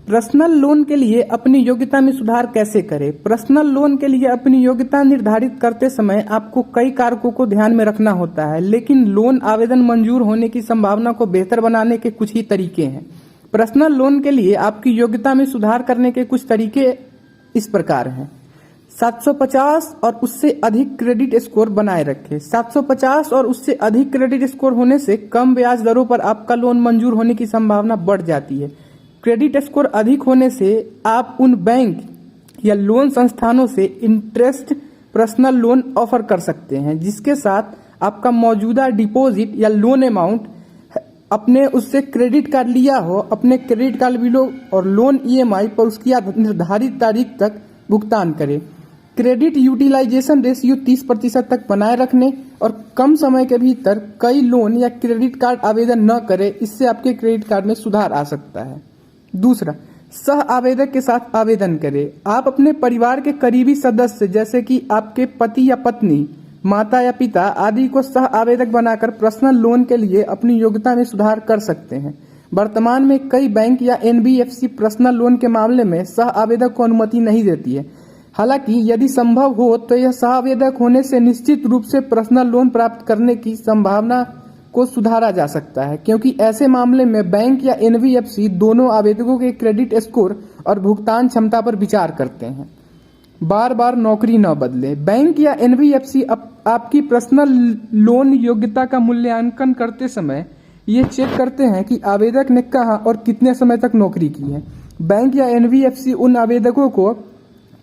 Personal loan के लिए अपनी योग्यता में सुधार कैसे करें? पर्सनल लोन के लिए अपनी योग्यता निर्धारित करते समय आपको कई कारकों को ध्यान में रखना होता है, लेकिन लोन आवेदन मंजूर होने की संभावना को बेहतर बनाने के कुछ ही तरीके हैं। पर्सनल लोन के लिए आपकी योग्यता में सुधार करने के कुछ तरीके इस प्रकार हैं। 750 और उससे अधिक क्रेडिट स्कोर बनाए रखें। 750 और उससे अधिक क्रेडिट स्कोर होने से कम ब्याज दरों पर आपका लोन मंजूर होने की संभावना बढ़ जाती है। क्रेडिट स्कोर अधिक होने से आप उन बैंक या लोन संस्थानों से इंटरेस्ट पर्सनल लोन ऑफर कर सकते हैं जिसके साथ आपका मौजूदा डिपॉजिट या लोन अमाउंट अपने उससे क्रेडिट कार्ड लिया हो, अपने क्रेडिट कार्ड बिलों और लोन ईएमआई पर उसकी निर्धारित तारीख तक भुगतान करें। क्रेडिट यूटिलाइजेशन रेशियो 30% तक बनाए रखने और कम समय के भीतर कई लोन या क्रेडिट कार्ड आवेदन न करें, इससे आपके क्रेडिट कार्ड में सुधार आ सकता है। दूसरा, सह आवेदक के साथ आवेदन करें। आप अपने परिवार के करीबी सदस्य जैसे कि आपके पति या पत्नी, माता या पिता आदि को सह आवेदक बनाकर पर्सनल लोन के लिए अपनी योग्यता में सुधार कर सकते हैं। वर्तमान में कई बैंक या एनबीएफसी पर्सनल लोन के मामले में सह आवेदक को अनुमति नहीं देती है। हालांकि यदि संभव हो तो यह सह आवेदक होने से निश्चित रूप से पर्सनल लोन प्राप्त करने की संभावना को सुधारा जा सकता है, क्योंकि ऐसे मामले में बैंक या एनबीएफसी दोनों आवेदकों के क्रेडिट स्कोर और भुगतान क्षमता पर विचार करते हैं। बार बार नौकरी न बदले। बैंक या एनबीएफसी आपकी पर्सनल लोन योग्यता का मूल्यांकन करते समय ये चेक करते हैं कि आवेदक ने कहाँ और कितने समय तक नौकरी की है। बैंक या एनबीएफसी उन आवेदकों को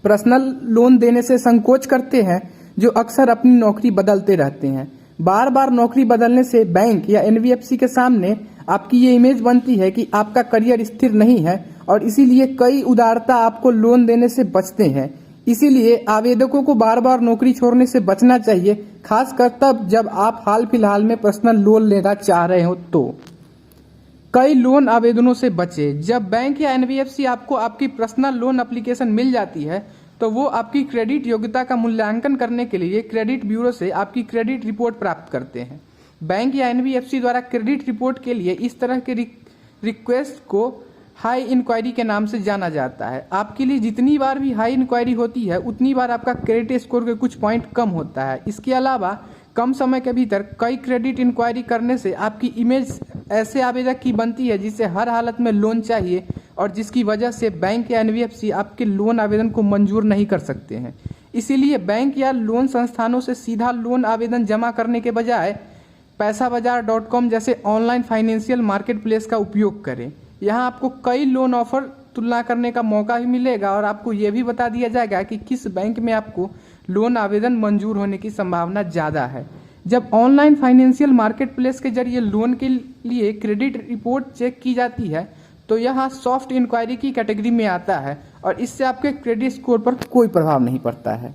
पर्सनल लोन देने से संकोच करते हैं जो अक्सर अपनी नौकरी बदलते रहते हैं। बार बार नौकरी बदलने से बैंक या एनबीएफसी के सामने आपकी ये इमेज बनती है कि आपका करियर स्थिर नहीं है और इसीलिए कई उदारता आपको लोन देने से बचते हैं। इसीलिए आवेदकों को बार बार नौकरी छोड़ने से बचना चाहिए, खासकर तब जब आप हाल फिलहाल में पर्सनल लोन लेना चाह रहे हो। तो कई लोन आवेदनों से बचे। जब बैंक या एनबीएफसी आपको आपकी पर्सनल लोन एप्लीकेशन मिल जाती है तो वो आपकी क्रेडिट योग्यता का मूल्यांकन करने के लिए क्रेडिट ब्यूरो से आपकी क्रेडिट रिपोर्ट प्राप्त करते हैं। बैंक या एनबीएफसी द्वारा क्रेडिट रिपोर्ट के लिए इस तरह के रिक्वेस्ट को हाई इंक्वायरी के नाम से जाना जाता है। आपके लिए जितनी बार भी हाई इंक्वायरी होती है उतनी बार आपका क्रेडिट स्कोर के कुछ पॉइंट कम होता है। इसके अलावा कम समय के भीतर कई क्रेडिट इंक्वायरी करने से आपकी इमेज ऐसे आवेदक की बनती है जिसे हर हालत में लोन चाहिए और जिसकी वजह से बैंक या एनबीएफसी आपके लोन आवेदन को मंजूर नहीं कर सकते हैं। इसीलिए बैंक या लोन संस्थानों से सीधा लोन आवेदन जमा करने के बजाय पैसाबाजार.com जैसे ऑनलाइन फाइनेंशियल मार्केट प्लेस का उपयोग करें। यहाँ आपको कई लोन ऑफर तुलना करने का मौका भी मिलेगा और आपको ये भी बता दिया जाएगा कि किस बैंक में आपको लोन आवेदन मंजूर होने की संभावना ज़्यादा है। जब ऑनलाइन फाइनेंशियल मार्केट प्लेस के जरिए लोन के लिए क्रेडिट रिपोर्ट चेक की जाती है तो यह सॉफ्ट इंक्वायरी की कैटेगरी में आता है और इससे आपके क्रेडिट स्कोर पर कोई प्रभाव नहीं पड़ता है।